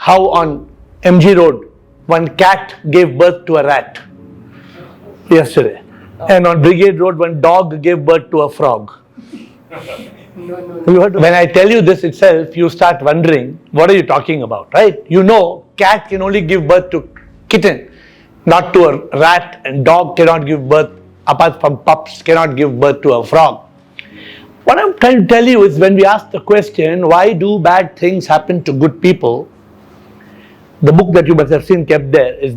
how on MG Road one cat gave birth to a rat yesterday, and on Brigade Road one dog gave birth to a frog. When I tell you this itself, you start wondering, what are you talking about, right? You know, cat can only give birth to kitten, not to a rat, and dog cannot give birth, apart from pups, cannot give birth to a frog. What I'm trying to tell you is, when we ask the question, why do bad things happen to good people? The book that you must have seen kept there is,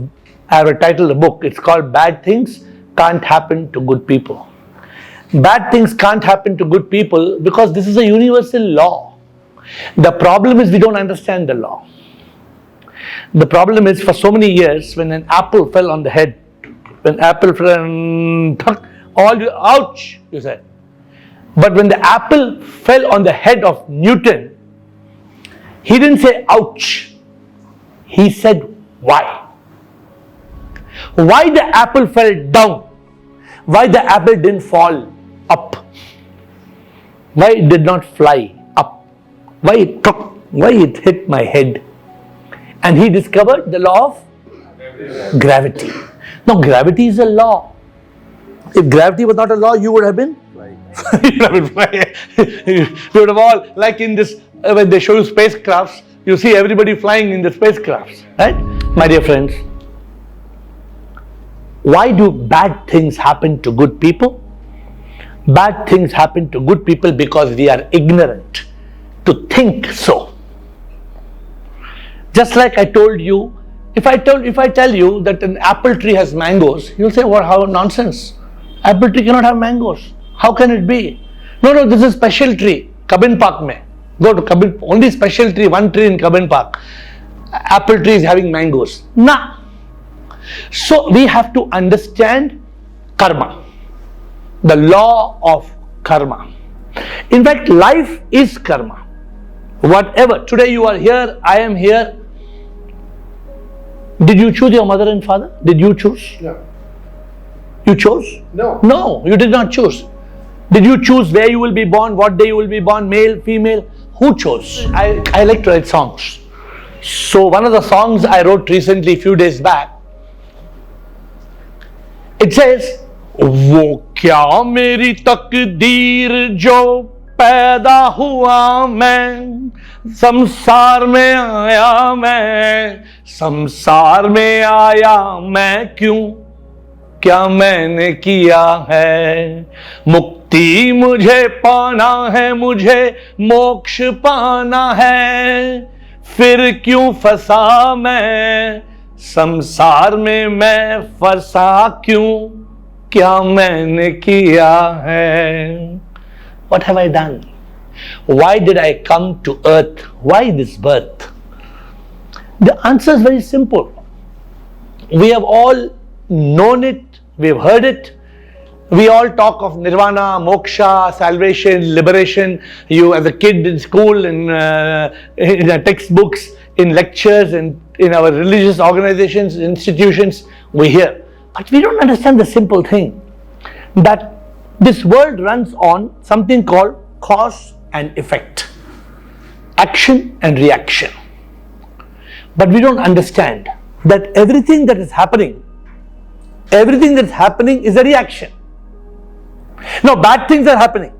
I have titled the book, it's called Bad Things Can't Happen to Good People. Bad things can't happen to good people because this is a universal law. The problem is we don't understand the law. The problem is, for so many years, when an apple fell on the head, ouch, you said. But when the apple fell on the head of Newton, he didn't say ouch. He said why. Why the apple fell down? Why the apple didn't fall up? Why it did not fly up? Why it hit my head? And he discovered the law of gravity. Now, gravity is a law. If gravity was not a law, you would have been you would have all, like in this, when they show you spacecrafts, you see everybody flying in the spacecrafts, right? My dear friends, why do bad things happen to good people? Bad things happen to good people because we are ignorant to think so. Just like I told you, if I tell you that an apple tree has mangoes, you'll say, "What? How nonsense! Apple tree cannot have mangoes. How can it be?" No, this is special tree. Cubbon Park mein. Go to Cubbon, only special tree, one tree in Cubbon Park. Apple tree is having mangoes. Nah. So we have to understand karma, the law of karma. In fact, life is karma. Whatever. Today you are here, I am here. Did you choose your mother and father? Did you choose? No. You chose? No. No, you did not choose. Did you choose where you will be born, what day you will be born, male, female? Who chose? I like to write songs. So one of the songs I wrote recently, a few days back, it says, "वो क्या मेरी तकदीर जो पैदा हुआ मैं, संसार में आया मैं, संसार में आया मैं क्यों, क्या मैंने किया है, मुक्ति मुझे पाना है, मुझे मोक्ष पाना है, फिर क्यों फंसा मैं, संसार में मैं फंसा क्यों, क्या मैंने किया है." What have I done? Why did I come to earth? Why this birth? The answer is very simple. We have all known it, we have heard it. We all talk of nirvana, moksha, salvation, liberation. You, as a kid in school, in the textbooks, in lectures, and in our religious organizations, institutions, we hear. But we don't understand the simple thing, that this world runs on something called cause and effect, action and reaction. But we don't understand that everything that is happening is a reaction. No, bad things are happening,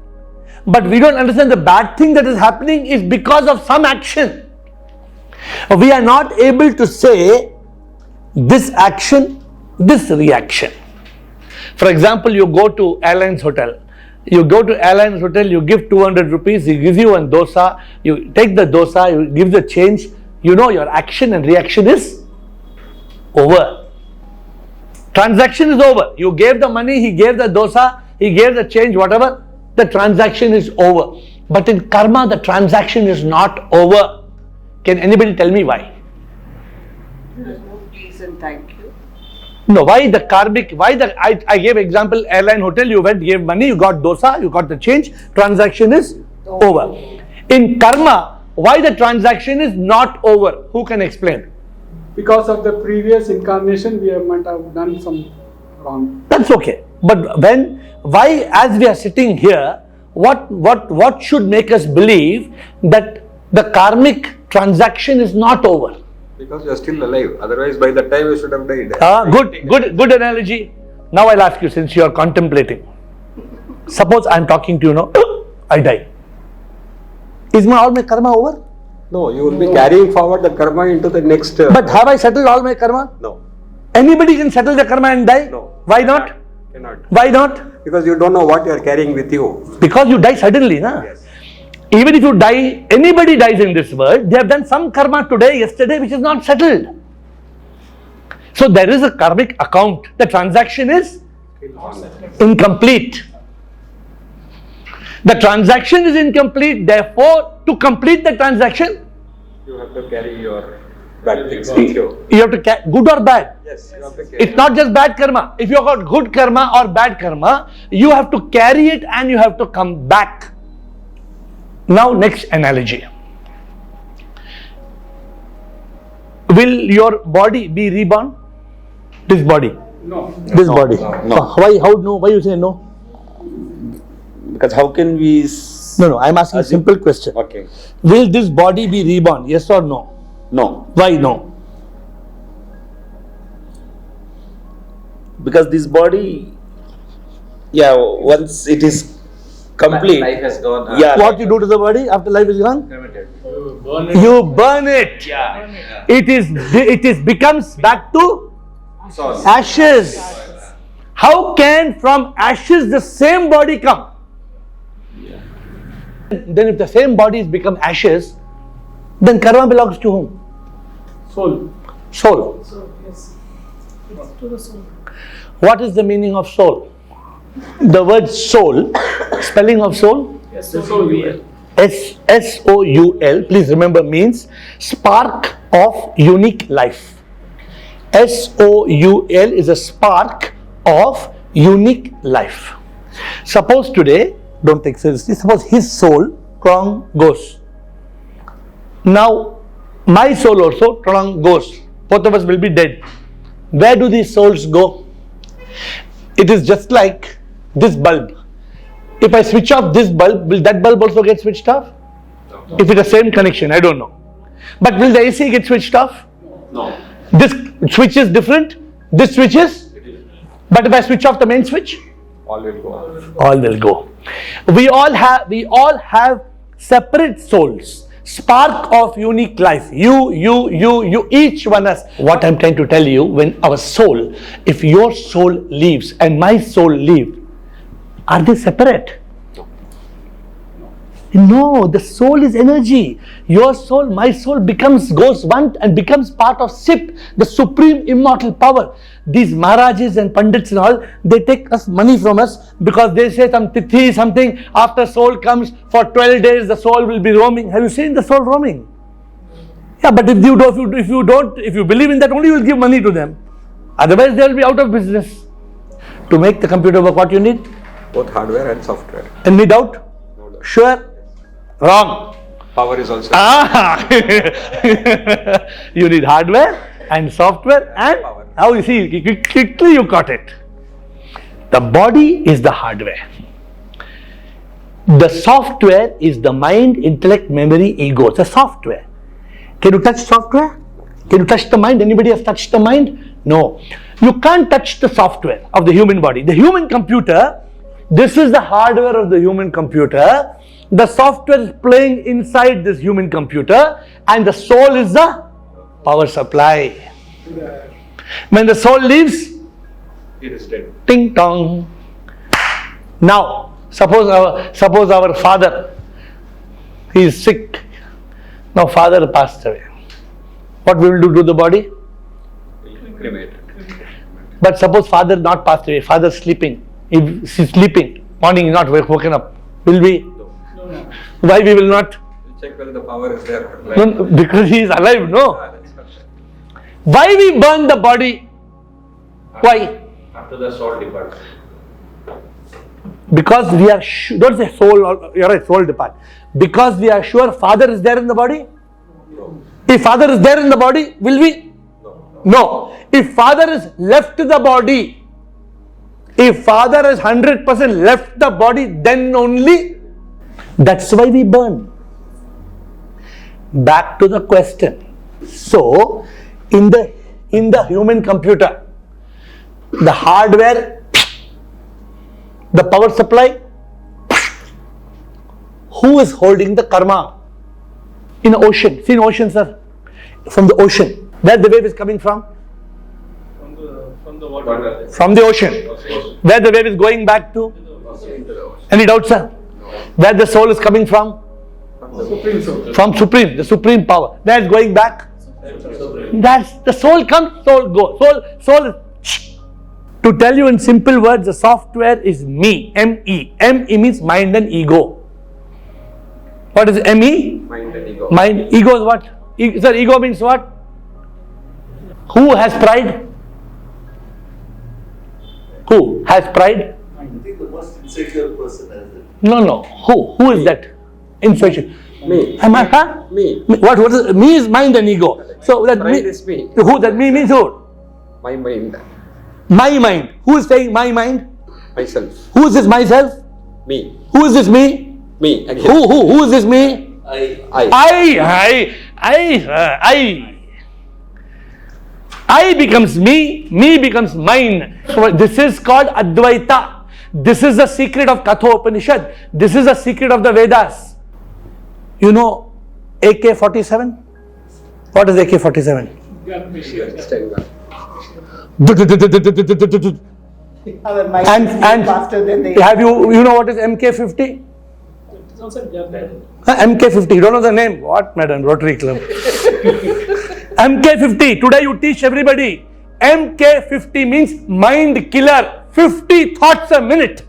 but we don't understand the bad thing that is happening is because of some action. We are not able to say this action, this reaction. For example, you go to Airlines Hotel. You go to Airlines Hotel, you give 200 rupees, he gives you a dosa, you take the dosa, you give the change, you know your action and reaction is over. Transaction is over. You gave the money, he gave the dosa, he gave the change, whatever, the transaction is over. But in karma, the transaction is not over. Can anybody tell me why? There's no please and thank you. No, why the karmic, I gave example, airline hotel, you went, gave money, you got dosa, you got the change, transaction is over. In karma, why the transaction is not over? Who can explain? Because of the previous incarnation, we might have done some wrong. That's okay. But why, as we are sitting here, what should make us believe that the karmic transaction is not over? Because you are still alive. Otherwise, by the time you should have died. Good analogy. Now I'll ask you, since you are contemplating. Suppose I'm talking to you now, I die. Is all my karma over? No, you will be carrying forward the karma into the next. But have I settled all my karma? No. Anybody can settle the karma and die? No. Why not? Cannot. Why not? Because you don't know what you are carrying with you. Because you die suddenly, na? Yes. Even if you die, anybody dies in this world, they have done some karma today, yesterday, which is not settled. So there is a karmic account. The transaction is incomplete. The transaction is incomplete, therefore, to complete the transaction, You have to carry your bad things with you. you have to good or bad. Yes, you have to carry. It's not just bad karma. If you have got good karma or bad karma, you have to carry it and you have to come back. Now, next analogy. Will your body be reborn? This body. No. This body. no. Why? How? No. Why you say no? Because how can we? No. I'm asking a simple question. Okay. Will this body be reborn? Yes or no? No, Why no? because this body, once it is complete, Life has gone. yeah. What you do to the body after life is gone? Cremated. You burn it. Yeah. It becomes back to So, ashes. How can from ashes the same body come? Then if the same body has become ashes, then karma belongs to whom? Soul. Soul. What is the meaning of soul? The word soul, spelling of soul? S-O-U-L. S-O-U-L, please remember, means spark of unique life. S-O-U-L is a spark of unique life. Suppose today, don't take seriously, suppose his soul, goes. Now, my soul also, goes. Both of us will be dead. Where do these souls go? It is just like this bulb. If I switch off this bulb, will that bulb also get switched off? No. If it's the same connection, I don't know. But will the AC get switched off? no. This switch is different. This switch is? But if I switch off the main switch? All will go off. All will go. We all have separate souls. Spark of unique life. You, each one has. What I'm trying to tell you, when our soul, if your soul leaves and my soul leaves, are they separate? No, the soul is energy. Your soul, my soul goes one and becomes part of SIP, the supreme immortal power. These Maharajas and Pandits and all, they take us money from us because they say some tithi, something, after soul comes for 12 days, the soul will be roaming. Have you seen the soul roaming? Yeah, but if you believe in that, only you will give money to them. Otherwise, they will be out of business. To make the computer work, what you need? Both hardware and software. Any doubt? No doubt. Sure? Wrong. Power is also. You need hardware and software and power. how you see, quickly you got it. The body is the hardware. The software is the mind, intellect, memory, ego. It's a software. Can you touch software? Can you touch the mind? Anybody has touched the mind? No. You can't touch the software of the human body. The human computer, this is the hardware of the human computer. The software is playing inside this human computer and the soul is the power supply. When the soul leaves, It is dead. ting tong. Now, suppose our father, he is sick. Now father passed away. What we will do to the body? Cremate. But suppose father not passed away, father sleeping. If he's sleeping, morning is not woken up. Will we? Why we will not? Check whether the power is there. No, because he is alive, no? That's not sure. Why we burn the body? Why? After the soul departs. Because we are don't say soul, you're right, soul depart. Because we are sure father is there in the body? No. If father is there in the body, will we? No. No. If father is left the body, if father is 100% left the body, then only. That's why we burn. Back to the question. So, in the human computer, the hardware, the power supply, who is holding the karma? In the ocean. See in ocean, sir. From the ocean. Where the wave is coming from? From the water. From the ocean. Where the wave is going back to? Any doubt, sir? Where the soul is coming from? Supreme Soul. From Supreme, the Supreme Power. Where it's going back? That's the soul comes, soul goes. Soul is. To tell you in simple words, the software is me. M-E. M-E means mind and ego. What is M-E? Mind and ego. Mind. Ego is what? Sir, ego means what? Who has pride? Who has pride? I think the most insecure person has it. No. Who is that? Insecure. Me. Am I? Huh? Me. What is it? Me is mind and ego. So that Pride me is me. Who? That me means who? My mind. My mind. Who is saying my mind? Myself. Who is this myself? Me. Who is this me? Me. Again. Who is this me? I becomes me becomes mine. So this is called Advaita. This is the secret of Kathopanishad. This is the secret of the Vedas. You know AK-47? What is AK-47? Our mind And is faster than they. have you know what is MK-50? It's also gun. MK-50, you don't know the name? What, madam? Rotary Club. MK-50, today you teach everybody. MK-50 means mind killer, 50 thoughts a minute.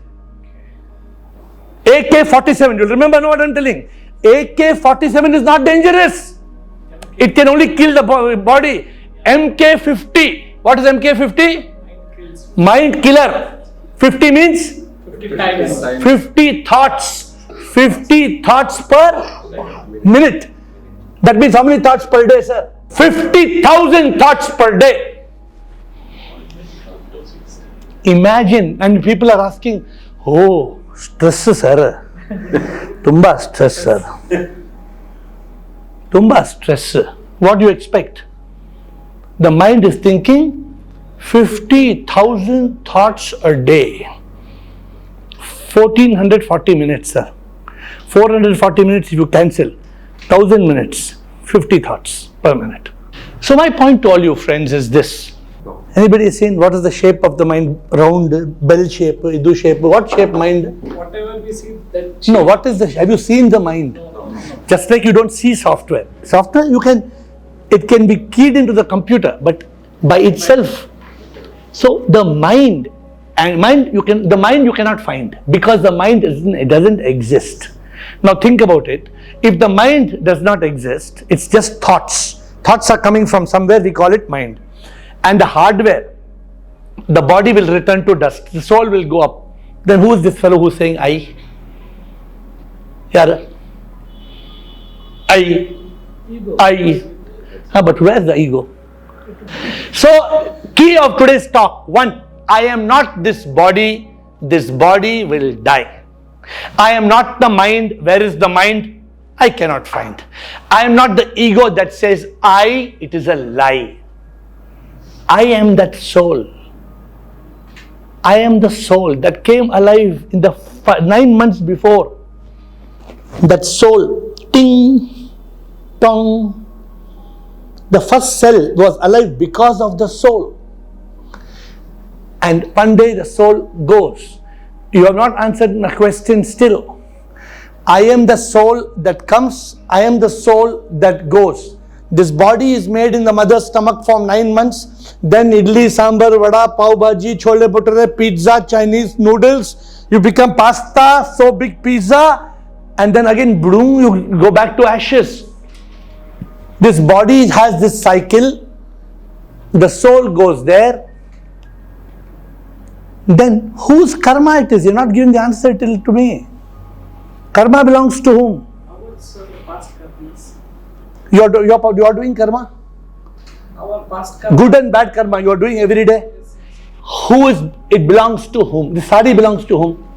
AK-47, you'll remember what I'm telling. AK-47 is not dangerous. It can only kill the body. MK-50, what is MK-50? Mind killer. 50 means? 50 times. 50 thoughts. 50 thoughts per minute. That means how many thoughts per day, sir? 50,000 thoughts per day. Imagine, and people are asking, oh, stress, sir. Tumba stress, sir. Tumba stress. What do you expect? The mind is thinking 50,000 thoughts a day. 1440 minutes, sir. 440 minutes if you cancel. 1000 minutes. 50 thoughts per minute. So my point to all you friends is this. Anybody seen what is the shape of the mind? Round, bell shape, Idu shape. What shape mind? Whatever we see, that No, what is the, have you seen the mind? Just like you don't see software. Software, it can be keyed into the computer, but by itself. So the mind, the mind you cannot find because the mind doesn't exist. Now think about it. If the mind does not exist, it's just thoughts. Thoughts are coming from somewhere, we call it mind. And the hardware, the body will return to dust. The soul will go up. Then who is this fellow who's saying I? Yeah. I. But where's the ego? So, key of today's talk. 1. I am not this body will die. I am not the mind. Where is the mind? I cannot find. I am not the ego that says I, it is a lie. I am that soul. I am the soul that came alive in the 9 months before. That soul, ting, tong. The first cell was alive because of the soul. And one day the soul goes. You have not answered my question still. I am the soul that comes. I am the soul that goes. This body is made in the mother's stomach for 9 months. Then idli, sambar, vada, pav bhaji, chole bhature, pizza, Chinese noodles. You become pasta, so big pizza. And then again, boom, you go back to ashes. This body has this cycle. The soul goes there. Then whose karma it is? You're not giving the answer till to me. Karma belongs to whom? our past karmas. You are doing karma? Our past karma. Good and bad karma you are doing every day. It belongs to whom? The sari belongs to whom?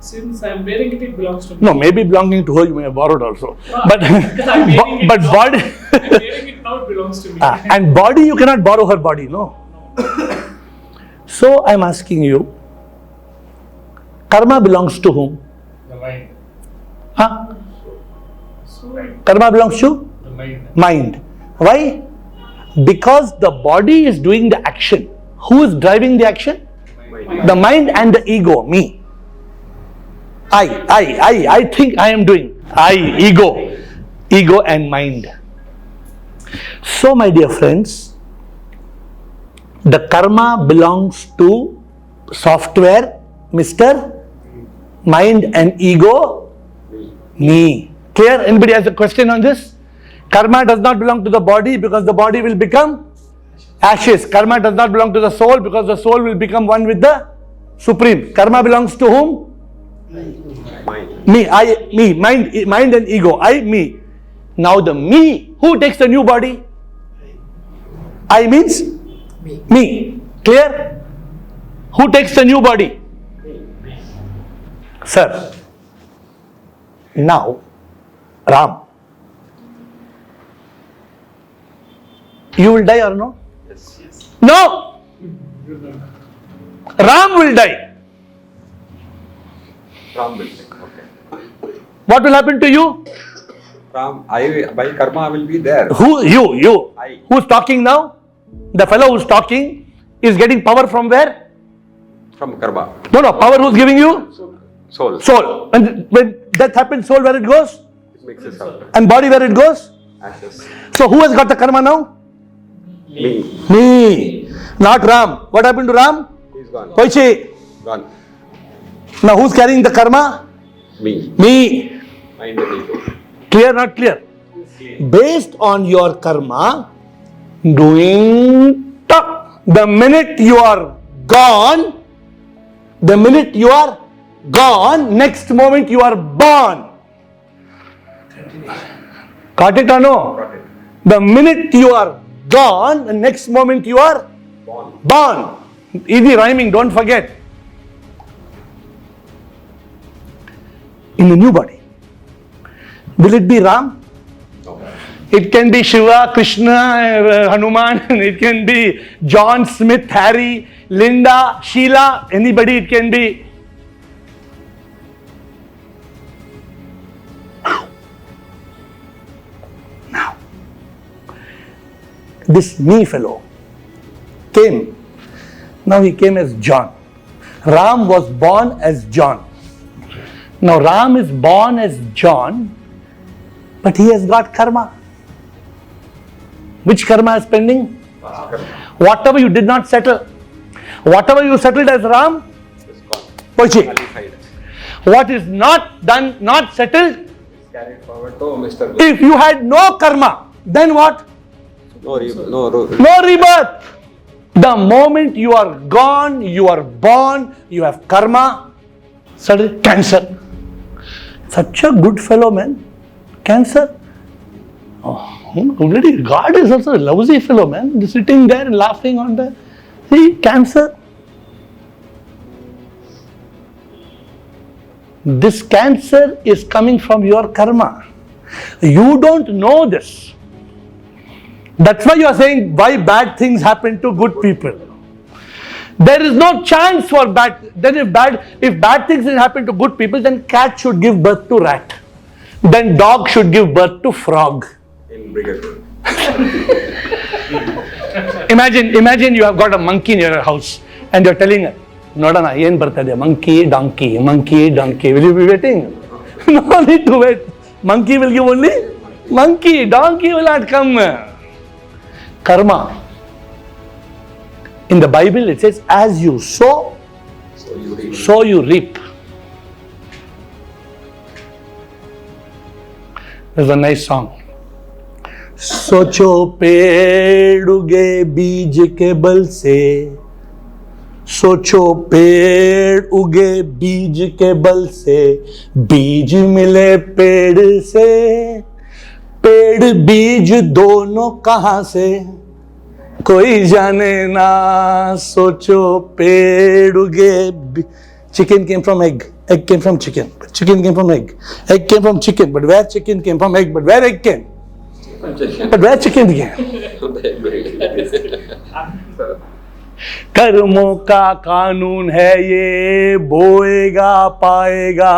Since I'm wearing it, it belongs to me. No, maybe belonging to her, you may have borrowed also. But Because I'm wearing it but now. body I'm wearing it now, it belongs to me. and body, you cannot borrow her body, no. So I'm asking you, karma belongs to whom? The mind. Huh? So, Karma belongs to The mind. mind. Why? Because the body is doing the action. Who is driving the action? The mind and the ego, me. I think I am doing. Ego and mind. So, my dear friends, the karma belongs to software, Mr. Mind and ego, me. Clear? Anybody has a question on this? Karma does not belong to the body because the body will become ashes. Karma does not belong to the soul because the soul will become one with the Supreme. Karma belongs to whom? Mind. Me, mind and ego. Me. Now the me, who takes the new body? I means me. Clear? Who takes the new body? Sir. Now, Ram. You will die or no? Yes. No! Ram will die. Ram will take. Okay. What will happen to you? Ram, by karma will be there. Who? You. I. Who's talking now? The fellow who's talking is getting power from where? From karma. No, power who's giving you? Soul. Soul. When death happens, soul where it goes? It makes us out. And body where it goes? Ashes. So who has got the karma now? Me. Not Ram. What happened to Ram? He's gone. Poichi. Gone. Now who's carrying the karma? Me. Me. Mind and ego. Clear, not clear? Based on your karma, doing top. The minute you are gone, next moment you are born. Got it or no? Got it. The minute you are gone, the next moment you are born. Easy rhyming, don't forget. In a new body. Will it be Ram? No. It can be Shiva, Krishna, Hanuman, it can be John, Smith, Harry, Linda, Sheila, anybody it can be. Now, this me fellow came. Now he came as John. Ram was born as John. Now Ram is born as John, but he has got karma. Which karma is pending? Whatever you did not settle. Whatever you settled as Ram, It's gone. Poichi. Nullified. What is not done, not settled, It's carried forward to Mr. if you had no karma, then what? No No rebirth. The moment you are gone, you are born, you have karma, suddenly cancer. Such a good fellow, man. Cancer. Already God is also a lousy fellow, man. Just sitting there and laughing on the. See, cancer. This cancer is coming from your karma. You don't know this. That's why you are saying why bad things happen to good people. There is no chance for bad. Then if bad things happen to good people, then cat should give birth to rat. Then dog should give birth to frog. In bigger. Imagine you have got a monkey in your house and you're telling her, Nodana, yen bartade, monkey, donkey. Will you be waiting? No need to wait. Monkey will give only monkey. Donkey will not come. Karma. In the Bible it says, as you sow, so you reap. There's a nice song. सोचो पेड़ उगे बीज के बल से, सोचो पेड़ उगे बीज के बल से, बीज मिले पेड़ से, पेड़ बीज दोनों कहाँ से कोई जाने ना. सोचो पेड़ उगे Chicken came from egg. Egg came from chicken. Chicken came from egg. Egg came from chicken. But where chicken came from egg? But where egg came? But where chicken came? कर्मों का कानून है ये, बोएगा पाएगा,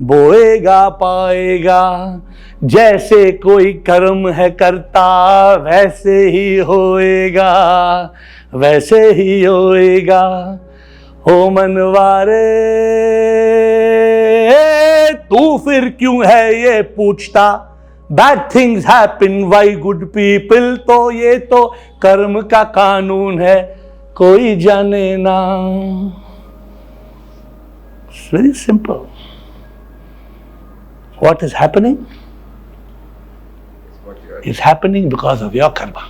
बोएगा पाएगा, जैसे कोई कर्म है करता वैसे ही होएगा, वैसे ही होएगा। ओ मनवारे तू फिर क्यों है ये पूछता, bad things happen why good people, तो ये तो कर्म का कानून है, कोई जाने ना। It's very simple. What is happening? Is happening because of your karma.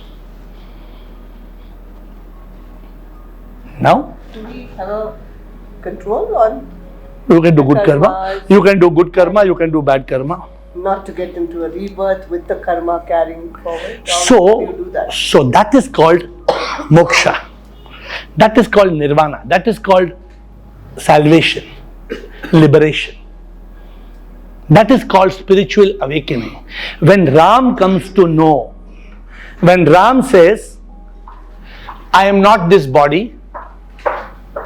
Now, Do we have a control on you can do good karma. Karmas. You can do good karma. You can do bad karma. not to get into a rebirth with the karma carrying forward? How So, do you do that? so that is called moksha. That is called nirvana. That is called salvation, liberation. That is called spiritual awakening. When Ram comes to know, when Ram says, I am not this body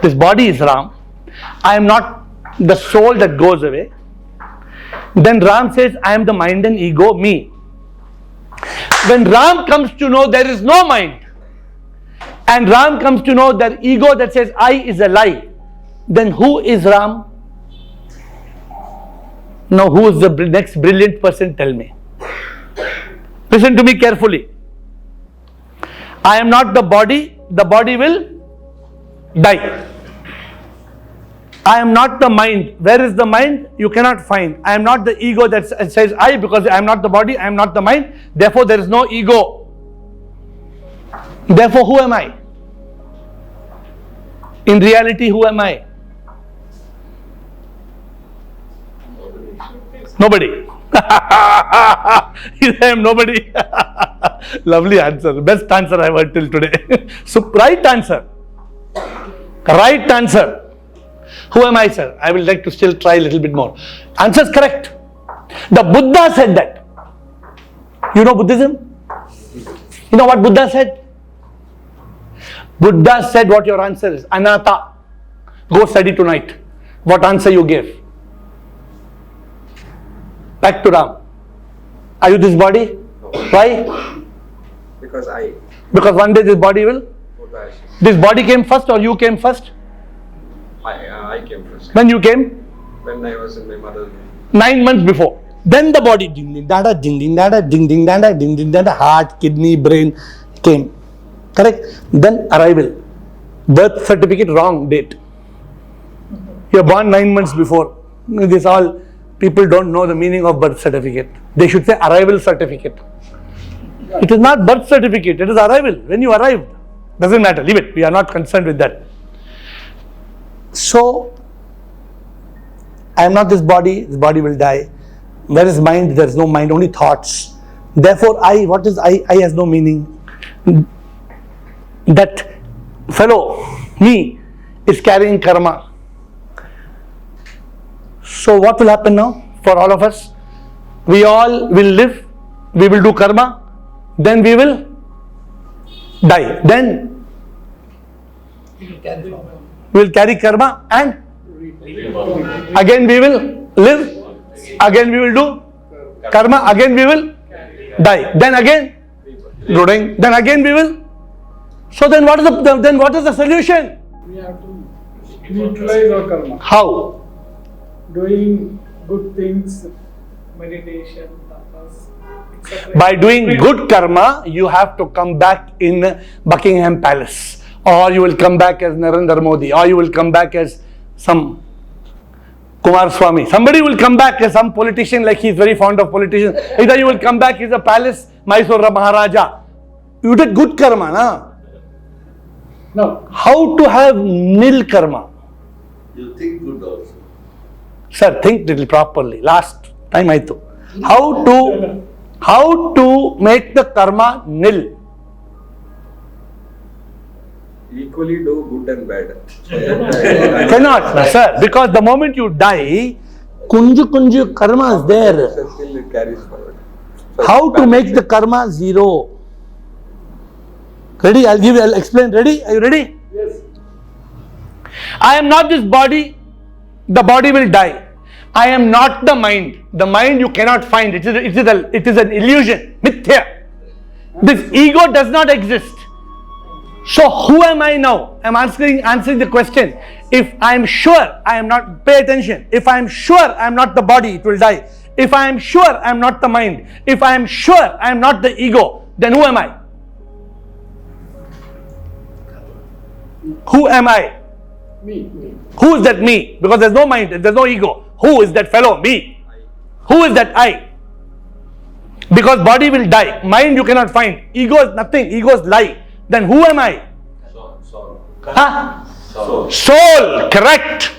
is Ram, I am not the soul that goes away, then Ram says, I am the mind and ego, me. When Ram comes to know there is no mind, and Ram comes to know that ego that says I is a lie, then who is Ram? Now who is the next brilliant person? Tell me. Listen to me carefully. I am not the body will die. I am not the mind. Where is the mind? You cannot find. I am not the ego that says I, because I am not the body, I am not the mind. Therefore there is no ego. Therefore who am I? In reality, who am I? Nobody. I am nobody. Lovely answer. Best answer I heard till today. So, right answer. Right answer. Who am I, sir? I will like to still try a little bit more. Answer is correct. The Buddha said that. You know Buddhism? You know what Buddha said? Buddha said what your answer is. Anatta. Go study tonight. What answer you gave? Back to Ram. Are you this body? Why? Because I. Because one day this body will. This body came first or you came first? I came first. When you came? When I was in my mother's womb. 9 months before. Then the body ding ding dada ding ding dada ding ding dada ding ding dada, heart, kidney, brain came. Correct? Then arrival. Birth certificate wrong date. You are born 9 months before. This all people don't know the meaning of birth certificate. They should say arrival certificate. It is not birth certificate, it is arrival. When you arrived. Doesn't matter, leave it. We are not concerned with that. So, I am not this body will die. Where is mind? There is no mind, only thoughts. Therefore, I, what is I? I has no meaning. That fellow, me, is carrying karma. So what will happen now for all of us? We all will live, we will do karma, then we will die. Then we will carry karma and again we will live, again we will do karma, again we will die. Then again, then again we will. So then what is the solution? We have to neutralize our karma. How? Doing good things, meditation, tapas, etc. By doing good karma, you have to come back in Buckingham Palace, or you will come back as Narendra Modi, or you will come back as some Kumar Swami. Somebody will come back as some politician, like he is very fond of politicians. Either you will come back as a palace, Mysore Maharaja. You did good karma, na? No. How to have nil karma? You think good also. Sir, think little properly. Last time I told. How to make the karma nil? equally do good and bad. So that Cannot, sir, because the moment you die, kunju karma is there. still it carries forward. So How to bad make the karma zero? Ready? I'll explain. Ready? Are you ready? Yes. I am not this body. The body will die. I am not the mind. The mind you cannot find. It is an illusion. Mithya. This ego does not exist. So who am I now? I'm answering the question. If I am sure I am not, pay attention. If I am sure I am not the body, it will die. If I am sure I am not the mind, if I am sure I am not the ego, then who am I? Who am I? Me. Who is that me? Because there's no mind, there's no ego. Who is that fellow? Me. Who is that I? Because body will die. Mind you cannot find. Ego is nothing. Ego is lie. Then who am I? Soul. Huh? Soul. Soul. Correct.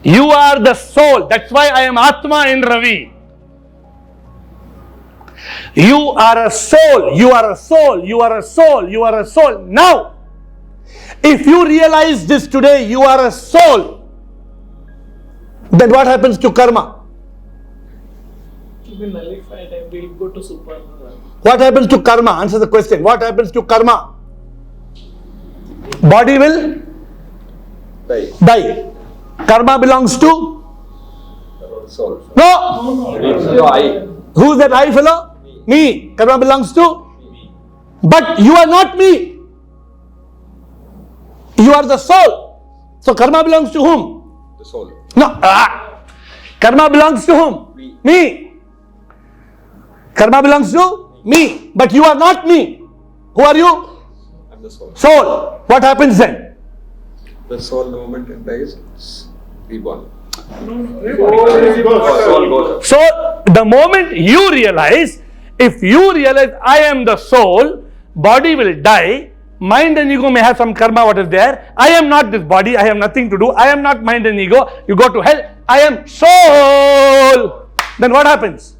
You are the soul. That's why I am Atma in Ravi. You are a soul. You are a soul. You are a soul. You are a soul. Now, if you realize this today, you are a soul, then what happens to karma? To be nullified and we'll go to super. What happens to karma? Answer the question. What happens to karma? Body will die. Karma belongs to? soul. No. No, I. Who is that I fellow? Me. Karma belongs to? But you are not me. You are the soul. So karma belongs to whom? The soul. No. Karma belongs to whom? Me. Karma belongs to me. But you are not me. Who are you? I'm the soul. Soul. What happens then? The soul, the moment it dies, it's reborn. Soul goes. So the moment you realize, if you realize I am the soul, body will die, mind and ego may have some karma, what is there. I am not this body, I have nothing to do, I am not mind and ego, you go to hell, I am soul. Then what happens?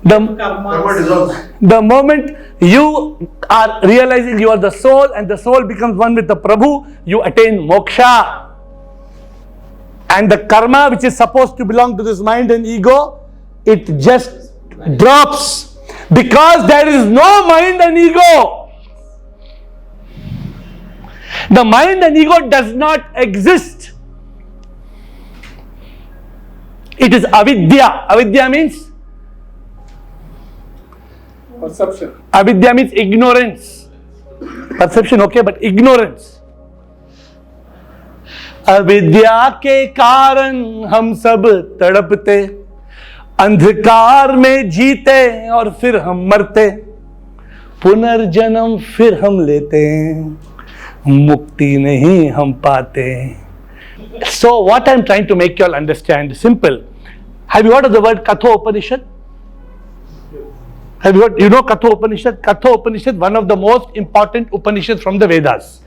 No. The moment you are realizing you are the soul and the soul becomes one with the Prabhu, you attain moksha. And the karma which is supposed to belong to this mind and ego, it just drops. Because there is no mind and ego. The mind and ego does not exist. It is avidya. Avidya means? Perception. Avidya means ignorance. Perception okay, but ignorance. अविद्या के कारण हम सब तड़पते, अंधकार में जीते और फिर हम मरते, पुनर्जन्म फिर हम लेते, मुक्ति नहीं हम पाते. So what I'm trying to make you all understand, simple. Have you heard of the word Katha Upanishad? Have you heard? You know Katha Upanishad? Katha Upanishad, one of the most important Upanishads from the Vedas.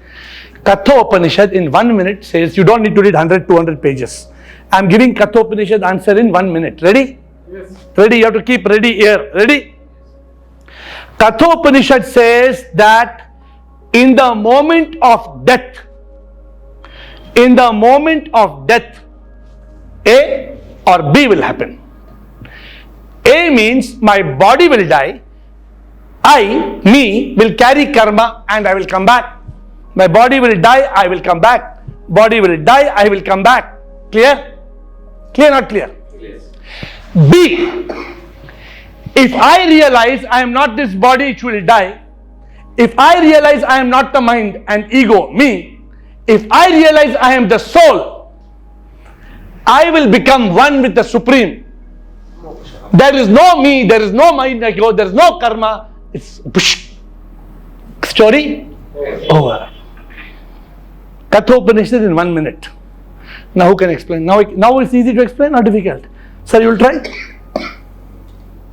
Katha Upanishad in 1 minute says, you don't need to read 100, 200 pages. I'm giving Katha Upanishad answer in 1 minute. Ready? Yes. Ready? You have to keep ready here. Ready? Katha Upanishad says that in the moment of death, A or B will happen. A means my body will die, me, will carry karma and I will come back. My body will die, I will come back. Body will die, I will come back. Clear? Clear, not clear? Yes. B, if I realize I am not this body which will die, if I realize I am not the mind and ego, me, if I realize I am the soul, I will become one with the Supreme. There is no me, there is no mind and ego, there is no karma. It's story over. Katha Upanishad in 1 minute. Now who can explain? Now it's easy to explain or difficult? Sir, you will try?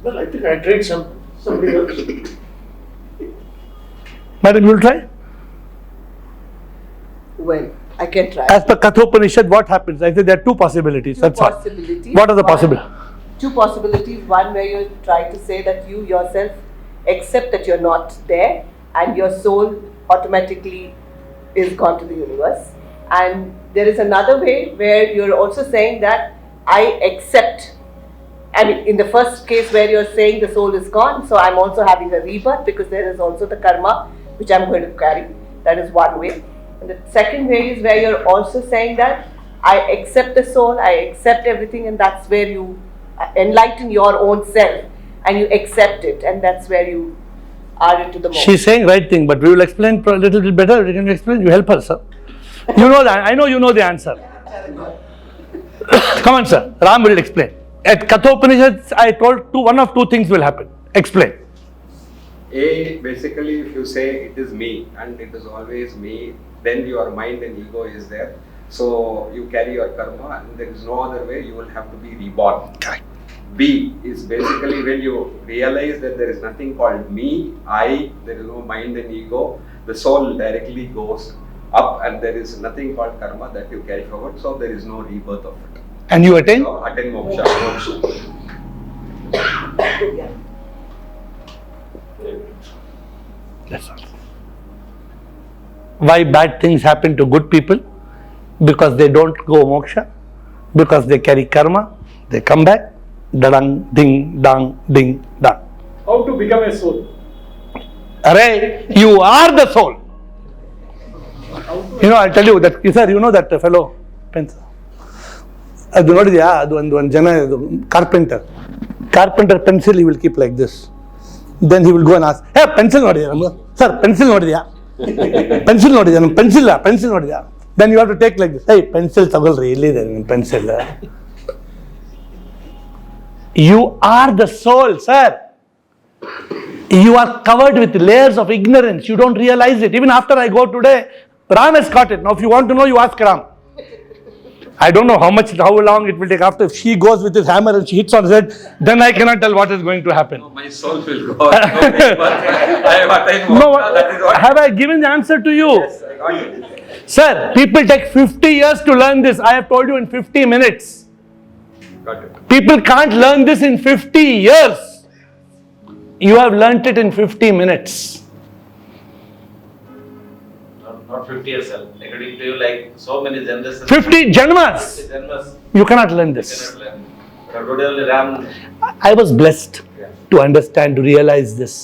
Well, I think I tried somebody else. Madam, you will try? Well, I can try. As per Katha Upanishad, what happens? I said there are two possibilities. That's all. Possibilities. What are the possibilities? two possibilities. One where you're trying to say that you yourself accept that you're not there and your soul automatically is gone to the universe. And there is another way where you're also saying that I accept. I mean, in the first case where you're saying the soul is gone, so I'm also having a rebirth because there is also the karma which I'm going to carry. That is one way. And the second way is where you're also saying that I accept the soul, I accept everything, and that's where you enlighten your own self and you accept it, and that's where you are into the moment. She's saying right thing, but we will explain a little bit better. We can explain. You help her, sir. You know that. I know you know the answer. Come on, sir. Ram will explain. At Kathopanishad, I told one of two things will happen. Explain. Basically, if you say it is me and it is always me, then your mind and ego is there. So you carry your karma and there is no other way, you will have to be reborn. Correct. B is basically when you realize that there is nothing called me, I, there is no mind and ego, the soul directly goes up and there is nothing called karma that you carry forward, so there is no rebirth of it. And you attain? So attain moksha. Yeah. That's all. Why bad things happen to good people? Because they don't go moksha, because they carry karma, they come back, da-dang, ding, dang, ding, dang. How to become a soul? Array, you are the soul. You know, I'll tell you that, sir, you know that fellow, pencil. ಅದು ನೋಡಿದ್ಯಾ ಅದು ಒಂದು ಜನ carpenter pencil he will keep like this, then he will go and ask, hey pencil ನೋಡಿದ್ಯಾ ನಮ್ಗೆ sir pencil ನೋಡಿದ್ಯಾ pencil ನೋಡಿದ್ಯಾ ನಮ್ಮ ಪೆನ್ಸಿಲ್ ನೋಡಿದ್ಯಾ, then you have to take like this, hey pencil ತಗೊಳ್ರಿ ಇಲ್ಲಿದೆ ನಿಮ್ಮ pencil. You are the soul, sir. You are covered with layers of ignorance, you don't realize it. Even after I go today, Ram has caught it. Now if you want to know, you ask Ram. I don't know how long it will take. After if she goes with his hammer and she hits on his head, then I cannot tell what is going to happen. No, my soul will go. I have attained moksha. No, That is what have I given the answer to you? Yes, I got it. Sir, people take 50 years to learn this. I have told you in 50 minutes. Got it. People can't learn this in 50 years. You have learnt it in 50 minutes. Not 50 years, sir. According to you, like so many generations. 50 janmas. 50 janmas. You cannot learn You this. cannot learn. But today only Ram. I was blessed to understand, to realize this.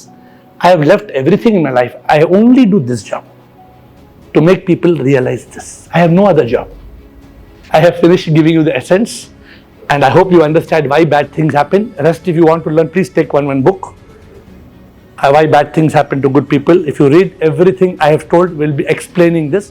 I have left everything in my life. I only do this job to make people realize this. I have no other job. I have finished giving you the essence, and I hope you understand why bad things happen. Rest, if you want to learn, please take one book. Why bad things happen to good people. If you read everything I have told, we'll be explaining this.